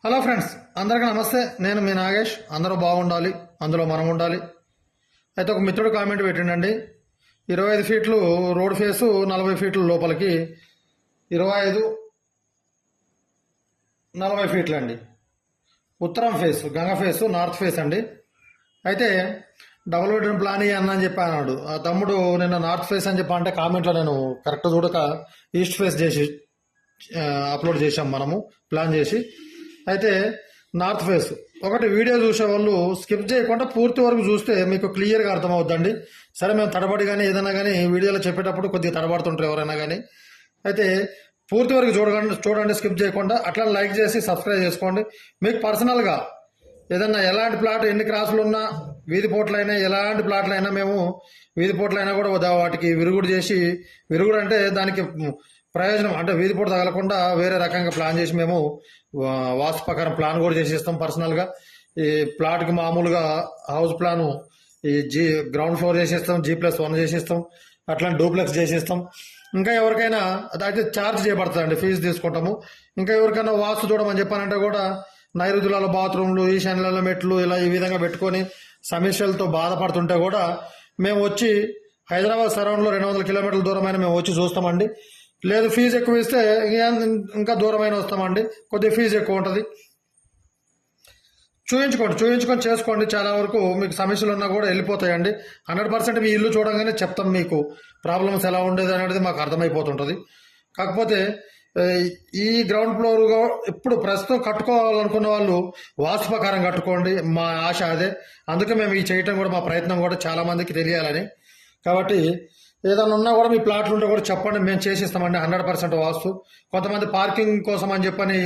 Hello friends, అందరికీ నమస్తే. నేను మీ నాగేష్. అందరూ బాగుండాలి, అందులో మనం ఉండాలి. అయితే ఒక మిత్రుడు కామెంట్ పెట్టిండండి. 25 ఫీట్లు రోడ్ ఫేసు, 40 ఫీట్లు లోపలికి, 25 40 ఫీట్లు అండి. ఉత్తరం face, Ganga face, north face అండి. అయితే డబుల్ బెడ్రూమ్ ప్లాన్ ఇవ్వని చెప్పి అన్నాడు ఆ తమ్ముడు. నిన్న నార్త్ ఫేస్ అని చెప్పి అంటే కామెంట్లో నేను కరెక్ట్ చూడక ఈస్ట్ ఫేస్ చేసి అప్లోడ్ చేశాం మనము ప్లాన్ చేసి. అయితే నార్త్ ఫేస్ ఒకటి వీడియో చూసే వాళ్ళు స్కిప్ చేయకుండా పూర్తి వరకు చూస్తే మీకు క్లియర్గా అర్థమవుద్దండి. సరే, మేము తడబడి కానీ ఏదైనా కానీ వీడియోలో చెప్పేటప్పుడు కొద్దిగా తడబడుతుంటారు ఎవరైనా కానీ. అయితే పూర్తి వరకు చూడండి స్కిప్ చేయకుండా. అట్లా లైక్ చేసి సబ్స్క్రైబ్ చేసుకోండి. మీకు పర్సనల్గా ఏదన్నా ఎలాంటి ప్లాట్, ఎన్ని క్రాసులు ఉన్నా, వీధి పోట్లైనా, ఎలాంటి ప్లాట్లైనా మేము వీధి పోట్లైనా కూడా వాటికి విరుగుడు చేసి, విరుగుడు అంటే దానికి ప్రయోజనం అంటే వీధి పోటు తగలకుండా వేరే రకంగా ప్లాన్ చేసి మేము వాస్తు ప్రకారం ప్లాన్ కూడా చేసేస్తాం పర్సనల్గా. ఈ ప్లాట్కి మామూలుగా హౌస్ ప్లాను ఈ గ్రౌండ్ ఫ్లోర్ చేసేస్తాం, G+1 చేసేస్తాం, అట్లా డూప్లెక్స్ చేసేస్తాం. ఇంకా ఎవరికైనా అయితే ఛార్జ్ చేయబడుతుందండి, ఫీజు తీసుకుంటాము. ఇంకా ఎవరికైనా వాస్తు చూడమని చెప్పానంటే కూడా నైరుతులలో బాత్రూమ్లు, ఈశాన్యాలలో మెట్లు, ఇలా ఈ విధంగా పెట్టుకొని సమస్యలతో బాధపడుతుంటే కూడా మేము వచ్చి హైదరాబాద్ సరౌండ్లో 200 కిలోమీటర్ల దూరమైన మేము వచ్చి చూస్తామండి. లేదు ఫీజు ఎక్కువ ఇస్తే ఇంకా దూరమైన వస్తామండి, కొద్దిగా ఫీజు ఎక్కువ ఉంటుంది. చూయించుకొని చేసుకోండి. చాలా వరకు మీకు సమస్యలు ఉన్నా కూడా వెళ్ళిపోతాయండి. 100% మీ ఇల్లు చూడంగానే చెప్తాం మీకు ప్రాబ్లమ్స్ ఎలా ఉండేది అనేది మాకు అర్థమైపోతుంటుంది. కాకపోతే ఈ గ్రౌండ్ ఫ్లోర్గా ఇప్పుడు ప్రస్తుతం కట్టుకోవాలనుకున్న వాళ్ళు వాస్తు ప్రకారం కట్టుకోండి. మా ఆశ అదే. అందుకే మేము ఈ చేయటం కూడా మా ప్రయత్నం కూడా చాలా మందికి తెలియాలని. కాబట్టి ఏదైనా ఉన్నా కూడా మీ ప్లాట్లు ఉంటే కూడా చెప్పండి, మేము చేసిస్తామండి 100% వాస్తు. కొంతమంది పార్కింగ్ కోసం అని చెప్పని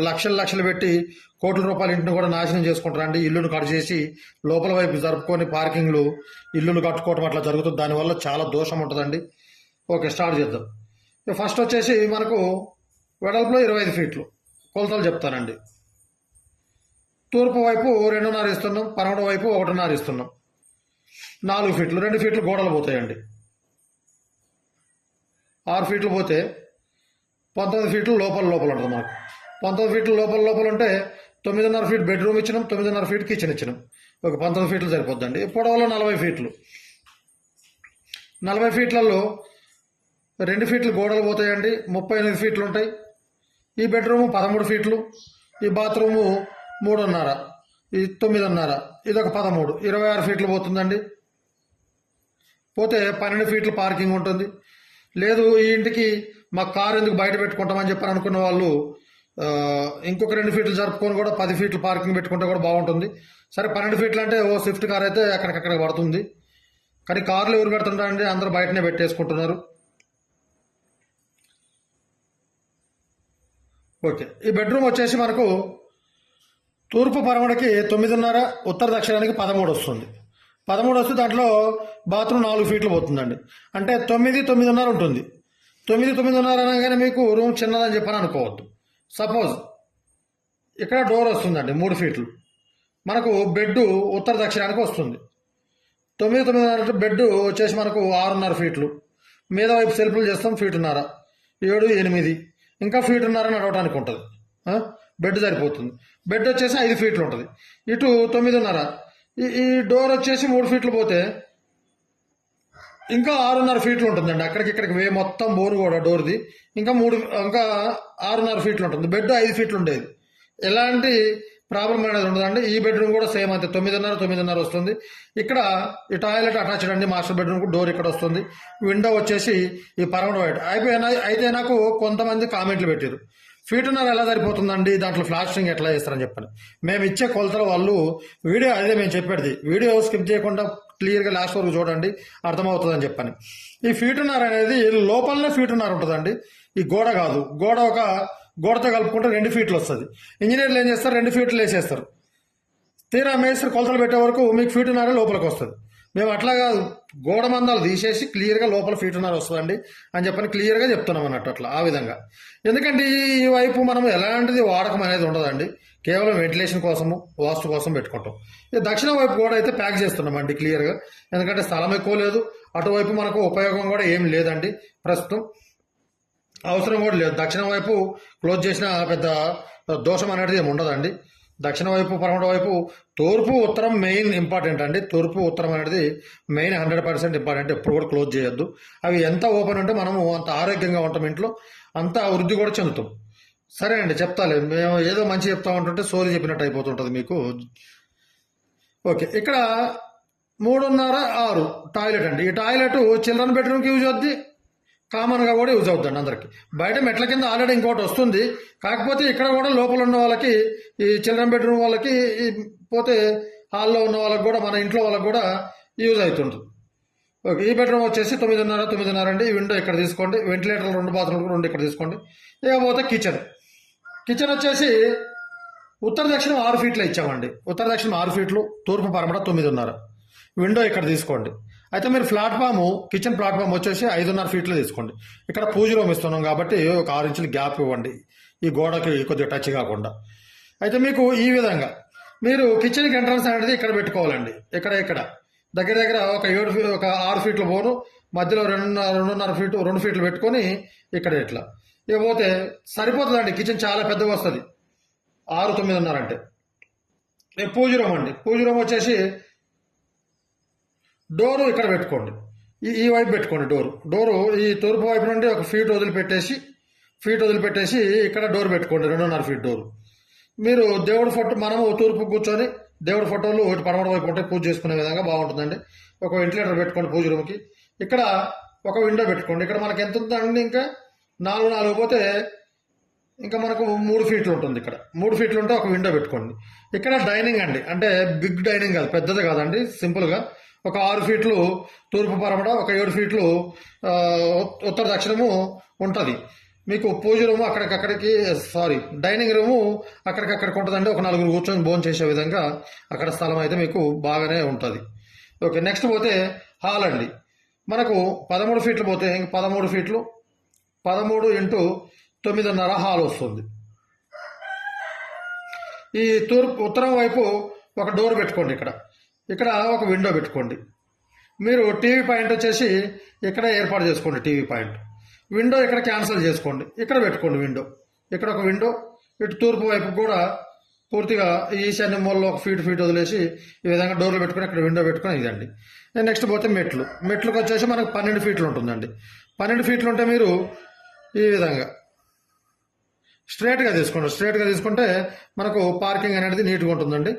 లక్షలు పెట్టి కోట్ల రూపాయల ఇంటిని కూడా నాశనం చేసుకుంటారండి. ఇల్లును కట్ చేసి లోపల వైపు జరుపుకొని పార్కింగ్లు, ఇల్లులు కట్టుకోవటం అట్లా జరుగుతుంది. దానివల్ల చాలా దోషం ఉంటుందండి. ఓకే, స్టార్ట్ చేద్దాం. ఫస్ట్ వచ్చేసి మనకు వెడల్పులో 25 ఫీట్లు కొలతలు చెప్తానండి. తూర్పు వైపు 2.5 ఇస్తున్నాం, పడమట వైపు 1.5 ఇస్తున్నాం. 4 ఫీట్లు, 2 ఫీట్లు గోడలు పోతాయండి. 6 ఫీట్లు పోతే 19 ఫీట్లు లోపల ఉంటుంది మనకు. 19 ఫీట్లు లోపల ఉంటే 9.5 ఫీట్ బెడ్రూమ్ ఇచ్చినాం, 9.5 ఫీట్ కిచెన్ ఇచ్చినాం. ఒక 19 ఫీట్లు సరిపోద్దండి. పొడవలో 40 ఫీట్లు. 40 ఫీట్లలో 2 ఫీట్లు గోడలు పోతాయండి, 38 ఫీట్లు ఉంటాయి. ఈ బెడ్రూము 13 ఫీట్లు, ఈ బాత్రూము 3.5, ఈ 9.5, ఇదొక 13, 26 ఫీట్లు పోతుందండి. పోతే 12 ఫీట్లు పార్కింగ్ ఉంటుంది. లేదు ఈ ఇంటికి మా కారు ఎందుకు బయట పెట్టుకుంటామని చెప్పని అనుకున్న వాళ్ళు ఇంకొక 2 ఫీట్లు జరుపుకొని కూడా 10 ఫీట్లు పార్కింగ్ పెట్టుకుంటే కూడా బాగుంటుంది. సరే, 12 ఫీట్లు అంటే ఓ స్విఫ్ట్ కార్ అయితే అక్కడికక్కడ పడుతుంది. కానీ కార్లు ఎవరు పెడుతుంటారండి, అందరూ బయటనే పెట్టేసుకుంటున్నారు. ఓకే, ఈ బెడ్రూమ్ వచ్చేసి మనకు తూర్పు పడమరకి 9.5, ఉత్తర దక్షిణానికి 13 వస్తుంది. 13 వస్తే దాంట్లో బాత్రూమ్ 4 ఫీట్లు పోతుందండి. అంటే 9.5 ఉంటుంది. 9.5 అనగానే మీకు రూమ్ చిన్నదని చెప్పని అనుకోవద్దు. సపోజ్ ఇక్కడ డోర్ వస్తుందండి 3 ఫీట్లు. మనకు బెడ్ ఉత్తర దక్షిణానికి వస్తుంది. 9.5 బెడ్ వచ్చేసి మనకు 6.5 ఫీట్లు. మీద వైపు సెల్ఫ్లు చేస్తాం 1.5 ఫీట్, 7, 8, ఇంకా 1.5 ఫీట్ నడవడానికి ఉంటుంది. బెడ్ సరిపోతుంది. బెడ్ వచ్చేసి 5 ఫీట్లు ఉంటుంది. ఇటు 9.5. ఈ డోర్ వచ్చేసి 3 ఫీట్లు పోతే ఇంకా 6.5 ఫీట్లు ఉంటుందండి. ఇక్కడికి మొత్తం బోరు కూడా డోర్ది ఇంకా 6.5 ఫీట్లు ఉంటుంది. బెడ్ 5 ఫీట్లు ఉండేది. ఎలాంటి ప్రాబ్లం అనేది ఉండదండి. ఈ బెడ్రూమ్ కూడా సేమ్ అంతే, 9.5 వస్తుంది. ఇక్కడ ఈ టాయిలెట్ అటాచ్డ్ అండి. మాస్టర్ బెడ్రూమ్ డోర్ ఇక్కడ వస్తుంది. విండో వచ్చేసి ఈ పరమడ వైట్ అయితే నాకు కొంతమంది కామెంట్లు పెట్టారు, 1.5 ఫీట్ ఎలా సరిపోతుందండి, దాంట్లో ప్లాస్టరింగ్ ఎట్లా చేస్తారని చెప్పని. మేము ఇచ్చే కొలతల వాళ్ళు వీడియో అదే మేము చెప్పేది. వీడియో స్కిప్ చేయకుండా క్లియర్గా లాస్ట్ వరకు చూడండి, అర్థమవుతుందని చెప్పని. ఈ 1.5 ఫీట్ అనేది లోపలనే 1.5 ఫీట్ ఉంటుందండి. ఈ గోడ కాదు. గోడతో కలుపుకుంటే 2 ఫీట్లు వస్తుంది. ఇంజనీర్లు ఏం చేస్తారు, 2 ఫీట్లు వేసేస్తారు. తీరా మేస్త్రి కొలతలు పెట్టే వరకు మీకు 1.5 ఫీట్ లోపలికి వస్తుంది. మేము అట్లా కాదు, గోడ మందాలు తీసేసి క్లియర్గా లోపల 1.5 ఫీట్ వస్తుందండి అని చెప్పని క్లియర్గా చెప్తున్నాం అన్నట్టు. అట్లా ఆ విధంగా. ఎందుకంటే ఈ వైపు మనం ఎలాంటిది వాడకం అనేది ఉండదండి. కేవలం వెంటిలేషన్ కోసము, వాస్తు కోసం పెట్టుకుంటాం. ఈ దక్షిణ వైపు గోడ అయితే ప్యాక్ చేస్తున్నామండి క్లియర్గా. ఎందుకంటే స్థలం ఎక్కువ లేదు, అటువైపు మనకు ఉపయోగం కూడా ఏం లేదండి ప్రస్తుతం. అవసరం కూడా లేదు. దక్షిణం వైపు క్లోజ్ చేసిన పెద్ద దోషం అనేది ఏమి ఉండదండి. దక్షిణ వైపు పడమట వైపు తూర్పు ఉత్తరం మెయిన్ ఇంపార్టెంట్ అండి. తూర్పు ఉత్తరం అనేది మెయిన్ 100% ఇంపార్టెంట్. ఎప్పుడు కూడా క్లోజ్ చేయొద్దు. అవి ఎంత ఓపెన్ ఉంటే మనము అంత ఆరోగ్యంగా ఉంటాం, ఇంట్లో అంత వృద్ధి కూడా చెందుతాం. సరే అండి, చెప్తాలే. మేము ఏదో మంచి చెప్తా ఉంటుంటే సోది చెప్పినట్టు అయిపోతుంటుంది మీకు. ఓకే, ఇక్కడ 3.5 టాయిలెట్ అండి. ఈ టాయిలెట్ చిల్డ్రన్ బెడ్రూమ్కి యూజ్ అవుద్ది, కామన్గా కూడా యూజ్ అవుతుందండి అందరికి. బయట మెట్ల కింద ఆల్రెడీ ఇంకోటి వస్తుంది. కాకపోతే ఇక్కడ కూడా లోపల ఉన్న వాళ్ళకి, ఈ చిల్డ్రన్ బెడ్రూమ్ వాళ్ళకి, పోతే హాల్లో ఉన్న వాళ్ళకి కూడా, మన ఇంట్లో వాళ్ళకి కూడా యూజ్ అవుతుంటుంది. ఓకే, ఈ బెడ్రూమ్ వచ్చేసి 9.5 అండి. ఈ విండో ఇక్కడ తీసుకోండి. వెంటిలేటర్ 2 బాత్రూమ్లు 2 ఇక్కడ తీసుకోండి. ఇకపోతే కిచెన్ వచ్చేసి ఉత్తర దక్షిణం 6 ఫీట్లు ఇచ్చామండి. ఉత్తర దక్షిణం 6 ఫీట్లు, తూర్పు పరమట 9.5. విండో ఇక్కడ తీసుకోండి. అయితే మీరు కిచెన్ ప్లాట్ఫామ్ వచ్చేసి 5.5 ఫీట్లు తీసుకోండి. ఇక్కడ పూజ రూమ్ ఇస్తున్నాం కాబట్టి ఒక 6 ఇంచులు గ్యాప్ ఇవ్వండి, ఈ గోడకి కొద్దిగా టచ్ కాకుండా. అయితే మీకు ఈ విధంగా మీరు కిచెన్కి ఎంట్రన్స్ అనేది ఇక్కడ పెట్టుకోవాలండి. ఇక్కడ దగ్గర ఒక 6 ఫీట్ల బోను, మధ్యలో 2 ఫీట్లు పెట్టుకొని ఇక్కడ ఇట్లా ఇకపోతే సరిపోతుందండి. కిచెన్ చాలా పెద్దగా వస్తుంది 6, 9.5 అంటే. పూజ రూమ్ అండి. పూజ రూమ్ వచ్చేసి డోరు ఇక్కడ పెట్టుకోండి. ఈ వైపు పెట్టుకోండి. డోరు ఈ తూర్పు వైపు నుండి ఒక ఫీట్ వదిలిపెట్టేసి ఇక్కడ డోర్ పెట్టుకోండి. 2.5 ఫీట్ డోరు. మీరు దేవుడి ఫోటో, మనము తూర్పు కూర్చొని దేవుడి ఫోటోలు ఒకటి పడమట వైపు ఉంటే పూజ చేసుకునే విధంగా బాగుంటుందండి. ఒక వెంటిలేటర్ పెట్టుకోండి పూజ రూమ్కి. ఇక్కడ ఒక విండో పెట్టుకోండి. ఇక్కడ మనకి ఎంత ఉందండి, ఇంకా 4 పోతే ఇంకా మనకు 3 ఫీట్లు ఉంటుంది. ఇక్కడ 3 ఫీట్లు ఉంటే ఒక విండో పెట్టుకోండి. ఇక్కడ డైనింగ్ అండి. అంటే బిగ్ డైనింగ్ కాదు, పెద్దది కాదండి, సింపుల్గా ఒక 6 ఫీట్లు తూర్పు పరమట, ఒక 7 ఫీట్లు ఉత్తర దక్షిణము ఉంటుంది. మీకు పూజ రూము డైనింగ్ రూము అక్కడికక్కడికి ఉంటుందండి. ఒక 4 కూర్చొని భోజనం చేసే విధంగా అక్కడ స్థలం అయితే మీకు బాగానే ఉంటుంది. ఓకే, నెక్స్ట్ పోతే హాల్ అండి. మనకు 13 ఫీట్లు పోతే ఇంక 13 ఫీట్లు, 13 × 9.5 హాల్ వస్తుంది. ఈ ఉత్తరం వైపు ఒక డోర్ పెట్టుకోండి. ఇక్కడ ఒక విండో పెట్టుకోండి. మీరు టీవీ పాయింట్ వచ్చేసి ఇక్కడ ఏర్పాటు చేసుకోండి. టీవీ పాయింట్ విండో ఇక్కడ క్యాన్సిల్ చేసుకోండి. ఇక్కడ పెట్టుకోండి విండో. ఇక్కడ ఒక విండో, ఇటు తూర్పు వైపు కూడా పూర్తిగా ఈశాన్య మూలలో ఒక ఫీట్ వదిలేసి ఈ విధంగా డోర్లు పెట్టుకుని ఇక్కడ విండో పెట్టుకుని ఇదండి. నెక్స్ట్ పోతే మెట్లకు వచ్చేసి మనకు 12 ఫీట్లు ఉంటుందండి. 12 ఫీట్లు ఉంటే మీరు ఈ విధంగా స్ట్రైట్గా తీసుకుంటే మనకు పార్కింగ్ అనేది నీట్గా ఉంటుందండి.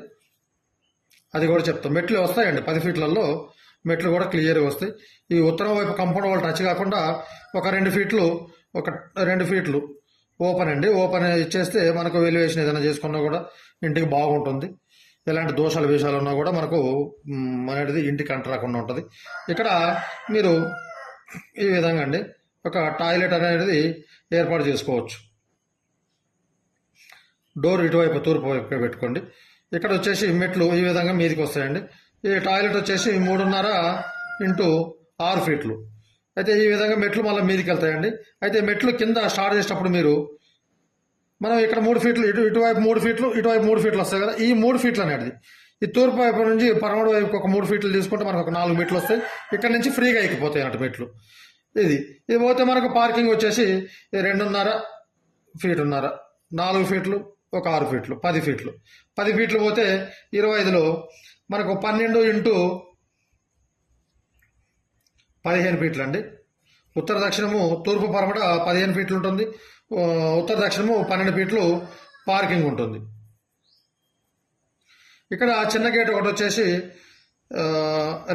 అది కూడా చెప్తాం. మెట్లు వస్తాయండి 10 ఫీట్లలో, మెట్లు కూడా క్లియర్గా వస్తాయి. ఈ ఉత్తరం వైపు కంపౌండ్ వాళ్ళు టచ్ కాకుండా ఒక 2 ఫీట్లు ఓపెన్ అండి. ఓపెన్ ఇచ్చేస్తే మనకు వెల్యువేషన్ ఏదైనా చేసుకున్నా కూడా ఇంటికి బాగుంటుంది. ఎలాంటి విషయాలు ఉన్నా కూడా మనకు అనేది ఇంటికి అంటరాకుండా ఉంటుంది. ఇక్కడ మీరు ఈ విధంగా అండి ఒక టాయిలెట్ అనేది ఏర్పాటు చేసుకోవచ్చు. డోర్ ఇటువైపు తూర్పు వైపు పెట్టుకోండి. ఇక్కడ వచ్చేసి మెట్లు ఈ విధంగా మీదికి వస్తాయండి. ఈ టాయిలెట్ వచ్చేసి 3.5 × 6 ఫీట్లు. అయితే ఈ విధంగా మెట్లు మళ్ళీ మీదికి వెళ్తాయండి. అయితే మెట్లు కింద స్టార్ట్ చేసేటప్పుడు మనం ఇక్కడ 3 ఫీట్లు, ఇటువైపు 3 ఫీట్లు, ఇటువైపు 3 ఫీట్లు వస్తాయి కదా. ఈ 3 ఫీట్లు అనేది ఈ తూర్పు వైపు నుంచి పడమట వైపు ఒక 3 ఫీట్లు తీసుకుంటే మనకు ఒక 4 మెట్లు వస్తాయి. ఇక్కడ నుంచి ఫ్రీగా ఎక్కిపోతాయి అన్నట్టు మెట్లు. ఇది పోతే మనకు పార్కింగ్ వచ్చేసి 2.5 ఫీట్, 4 ఫీట్లు, ఒక 6 ఫీట్లు, 10 ఫీట్లు పోతే 25లో మనకు 12 × 15 ఫీట్లు అండి. ఉత్తర దక్షిణము తూర్పు పరమట 15 ఫీట్లు ఉంటుంది. ఉత్తర దక్షిణము 12 ఫీట్లు పార్కింగ్ ఉంటుంది. ఇక్కడ చిన్న గేట్ ఒకటి వచ్చేసి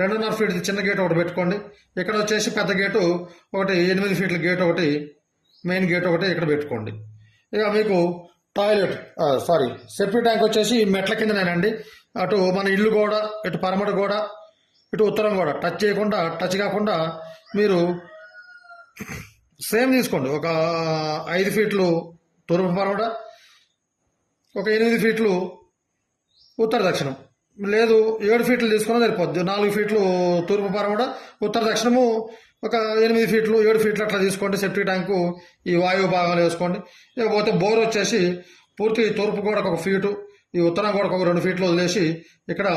2.5 ఫీట్ చిన్న గేట్ ఒకటి పెట్టుకోండి. ఇక్కడ వచ్చేసి పెద్ద గేటు ఒకటి 8 ఫీట్ల గేట్ ఒకటి, మెయిన్ గేట్ ఒకటి ఇక్కడ పెట్టుకోండి. ఇక మీకు సెప్టిక్ ట్యాంక్ వచ్చేసి మెట్ల కిందనేనండి. అటు మన ఇల్లు గోడ, ఇటు పరమట గోడ, ఇటు ఉత్తరం గోడ టచ్ కాకుండా మీరు సేమ్ తీసుకోండి. ఒక 5 ఫీట్లు తూర్పు పరమట, ఒక 8 ఫీట్లు ఉత్తర దక్షిణం, లేదు 7 ఫీట్లు తీసుకున్నా సరిపోద్ది. 4 ఫీట్లు తూర్పు పరమట, ఉత్తర దక్షిణము ఒక 8 ఫీట్లు, 7 ఫీట్లు అట్లా తీసుకోండి. సెప్టిక్ ట్యాంకు ఈ వాయువు భాగాలు వేసుకోండి. ఇకపోతే బోర్ వచ్చేసి పూర్తి తూర్పు గోడకు 1 ఫీటు, ఈ ఉత్తరం గోడకు ఒక 2 ఫీట్లు వదిలేసి ఇక్కడ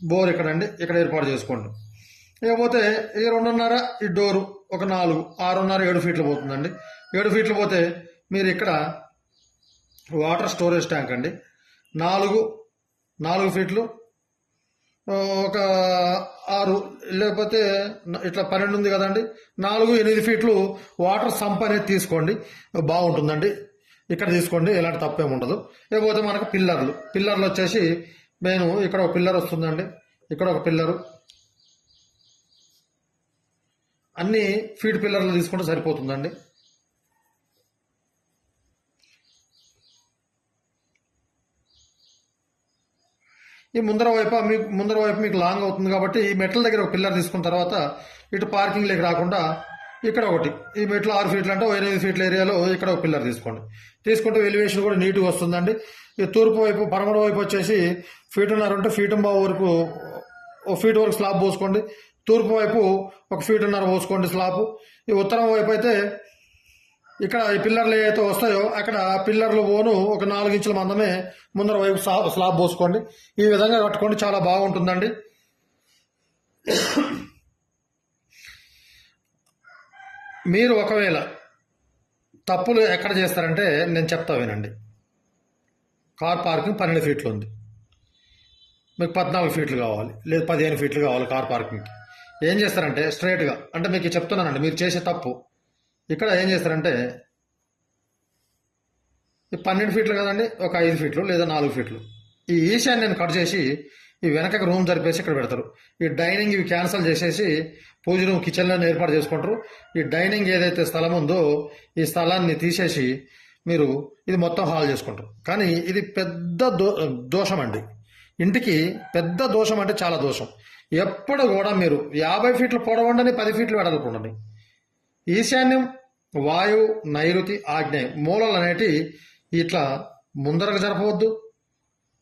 బోర్ ఇక్కడ అండి, ఇక్కడ ఏర్పాటు చేసుకోండి. ఇకపోతే ఈ 2.5 ఈ డోరు ఒక 4 6.5 7 ఫీట్లు పోతుందండి. 7 ఫీట్లు పోతే మీరు ఇక్కడ వాటర్ స్టోరేజ్ ట్యాంక్ అండి 4 ఫీట్లు ఒక 6 లేకపోతే ఇట్లా 12 ఉంది కదండి 8 ఫీట్లు వాటర్ సంప్ అనేది తీసుకోండి, బాగుంటుందండి. ఇక్కడ తీసుకోండి, ఎలాంటి తప్పేమి ఉండదు. లేకపోతే మనకు పిల్లర్లు వచ్చేసి నేను ఇక్కడ ఒక పిల్లర్ వస్తుందండి, ఇక్కడ ఒక పిల్లరు, అన్ని ఫీడ్ పిల్లర్లు తీసుకుంటే సరిపోతుందండి. ఈ ముందర వైపు మీకు లాంగ్ అవుతుంది కాబట్టి ఈ మెట్ల దగ్గర ఒక పిల్లర్ తీసుకున్న తర్వాత ఇటు పార్కింగ్లోకి రాకుండా ఇక్కడ ఒకటి, ఈ మెట్లు 6 ఫీట్లు అంటే 8 ఫీట్ల ఏరియాలో ఇక్కడ ఒక పిల్లర్ తీసుకుంటే ఎలివేషన్ కూడా నీట్గా వస్తుందండి. ఈ తూర్పు వైపు పడమర వైపు వచ్చేసి 1.5 ఉంటే 1.5 వరకు 1 ఫీట్ వరకు స్లాబ్ పోసుకోండి. తూర్పు వైపు 1.5 ఫీట్ పోసుకోండి స్లాబ్. ఈ ఉత్తరం వైపు అయితే ఇక్కడ ఈ పిల్లర్లు ఏవైతే వస్తాయో అక్కడ పిల్లర్లు పోను ఒక 4 ఇంచుల మందమే ముందర వైపు స్లాబ్ పోసుకోండి. ఈ విధంగా కట్టుకోండి, చాలా బాగుంటుందండి. మీరు ఒకవేళ తప్పులు ఎక్కడ చేస్తారంటే నేను చెప్తా వినండి. కార్ పార్కింగ్ 12 ఫీట్లు ఉంది, మీకు 14 ఫీట్లు కావాలి లేదు 15 ఫీట్లు కావాలి కార్ పార్కింగ్కి. ఏం చేస్తారంటే స్ట్రైట్గా, అంటే మీకు చెప్తున్నానండి మీరు చేసే తప్పు. ఇక్కడ ఏం చేస్తారంటే ఈ 12 ఫీట్లు కదండి, ఒక 5 ఫీట్లు లేదా 4 ఫీట్లు ఈ ఈశాన్యాన్ని కట్ చేసి ఈ వెనకకి రూమ్ జరిపేసి ఇక్కడ పెడతారు. ఈ డైనింగ్ ఇవి క్యాన్సిల్ చేసేసి పూజ రూమ్ కిచెన్లో ఏర్పాటు చేసుకుంటారు. ఈ డైనింగ్ ఏదైతే స్థలం ఉందో ఈ స్థలాన్ని తీసేసి మీరు ఇది మొత్తం హాల్ చేసుకుంటారు. కానీ ఇది పెద్ద దోషం అండి. ఇంటికి పెద్ద దోషం అంటే చాలా దోషం. ఎప్పుడు కూడా మీరు 50 ఫీట్లు పొడవుండని 10 ఫీట్లు వెడల్పు ఉండని. ఈశాన్యం వాయువు నైరుతి ఆగ్నేయం మూలలు అనేటి ఇట్లా ముందరకు జరపవద్దు,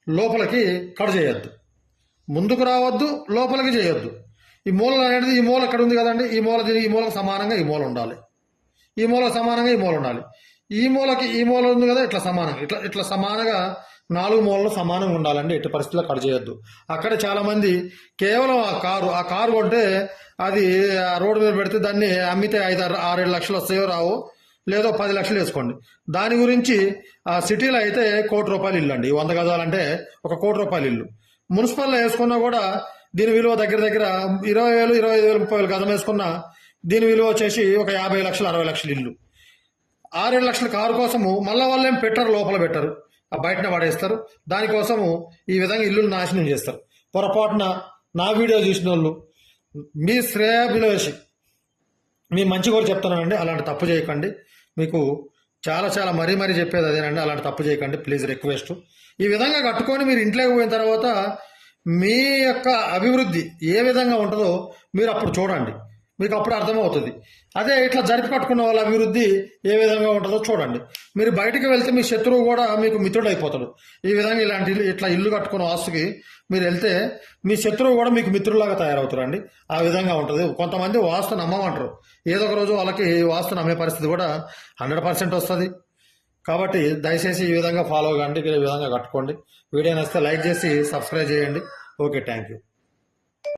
లోపలికి కట్ చేయొద్దు, ముందుకు రావద్దు, లోపలికి చేయొద్దు. ఈ మూలలు అనేది ఈ మూల ఎక్కడ ఉంది కదండి, ఈ మూలకు సమానంగా ఈ మూల ఉండాలి, ఈ మూలకు సమానంగా ఈ మూల ఉండాలి. ఈ మూల ఉంది కదా ఇట్లా సమానంగా ఇట్లా సమానంగా 4 మూలలు సమానంగా ఉండాలండి. ఎట్టి పరిస్థితుల్లో కట్ చేయొద్దు. అక్కడ చాలా మంది కేవలం ఆ కారు కొంటే అది రోడ్డు మీద పెడితే దాన్ని అమ్మితే 5-6 లక్షలు వస్తాయో రావో, లేదో 10 లక్షలు వేసుకోండి. దాని గురించి ఆ సిటీలో అయితే ₹1,00,00,000 ఇల్లు అండి. 100 గజాలంటే ఒక ₹1,00,00,000 ఇల్లు. మున్సిపల్లో వేసుకున్నా కూడా దీని విలువ దగ్గర 20,000, 25,000, 30,000 గజం వేసుకున్నా దీని విలువ వచ్చేసి ఒక 50 లక్షలు 60 లక్షలు ఇల్లు. 6-7 లక్షల కారు కోసము మళ్ళా వాళ్ళు ఏం పెట్టరు, లోపల పెట్టరు, ఆ బయటనే పడేస్తారు. దానికోసము ఈ విధంగా ఇల్లులు నాశనం చేస్తారు. పొరపాటున నా వీడియో చూసిన వాళ్ళు మీ శ్రేయాభిలాషి మీ మంచి కూడా చెప్తున్నానండి, అలాంటి తప్పు చేయకండి. మీకు చాలా మరీ చెప్పేది అదేనండి, అలాంటి తప్పు చేయకండి ప్లీజ్, రిక్వెస్ట్. ఈ విధంగా కట్టుకొని మీరు ఇంట్లోకి పోయిన తర్వాత మీ యొక్క అభివృద్ధి ఏ విధంగా ఉంటుందో మీరు అప్పుడు చూడండి, మీకు అప్పుడు అర్థమవుతుంది. అదే ఇట్లా జరిపి కట్టుకున్న వాళ్ళ అభివృద్ధి ఏ విధంగా ఉంటుందో చూడండి. మీరు బయటికి వెళ్తే మీ శత్రువు కూడా మీకు మిత్రుడు అయిపోతాడు. ఈ విధంగా ఇట్లా ఇల్లు కట్టుకున్న వాస్తుకి మీరు వెళ్తే మీ శత్రువు కూడా మీకు మిత్రులాగా తయారవుతారండి. ఆ విధంగా ఉంటుంది. కొంతమంది వాస్తు నమ్మమంటారు, ఏదో ఒక రోజు వాళ్ళకి వాస్తు నమ్మే పరిస్థితి కూడా 100% వస్తుంది. కాబట్టి దయచేసి ఈ విధంగా ఫాలో కండి, ఈ విధంగా కట్టుకోండి. వీడియో నచ్చితే లైక్ చేసి సబ్స్క్రైబ్ చేయండి. Okay, thank you.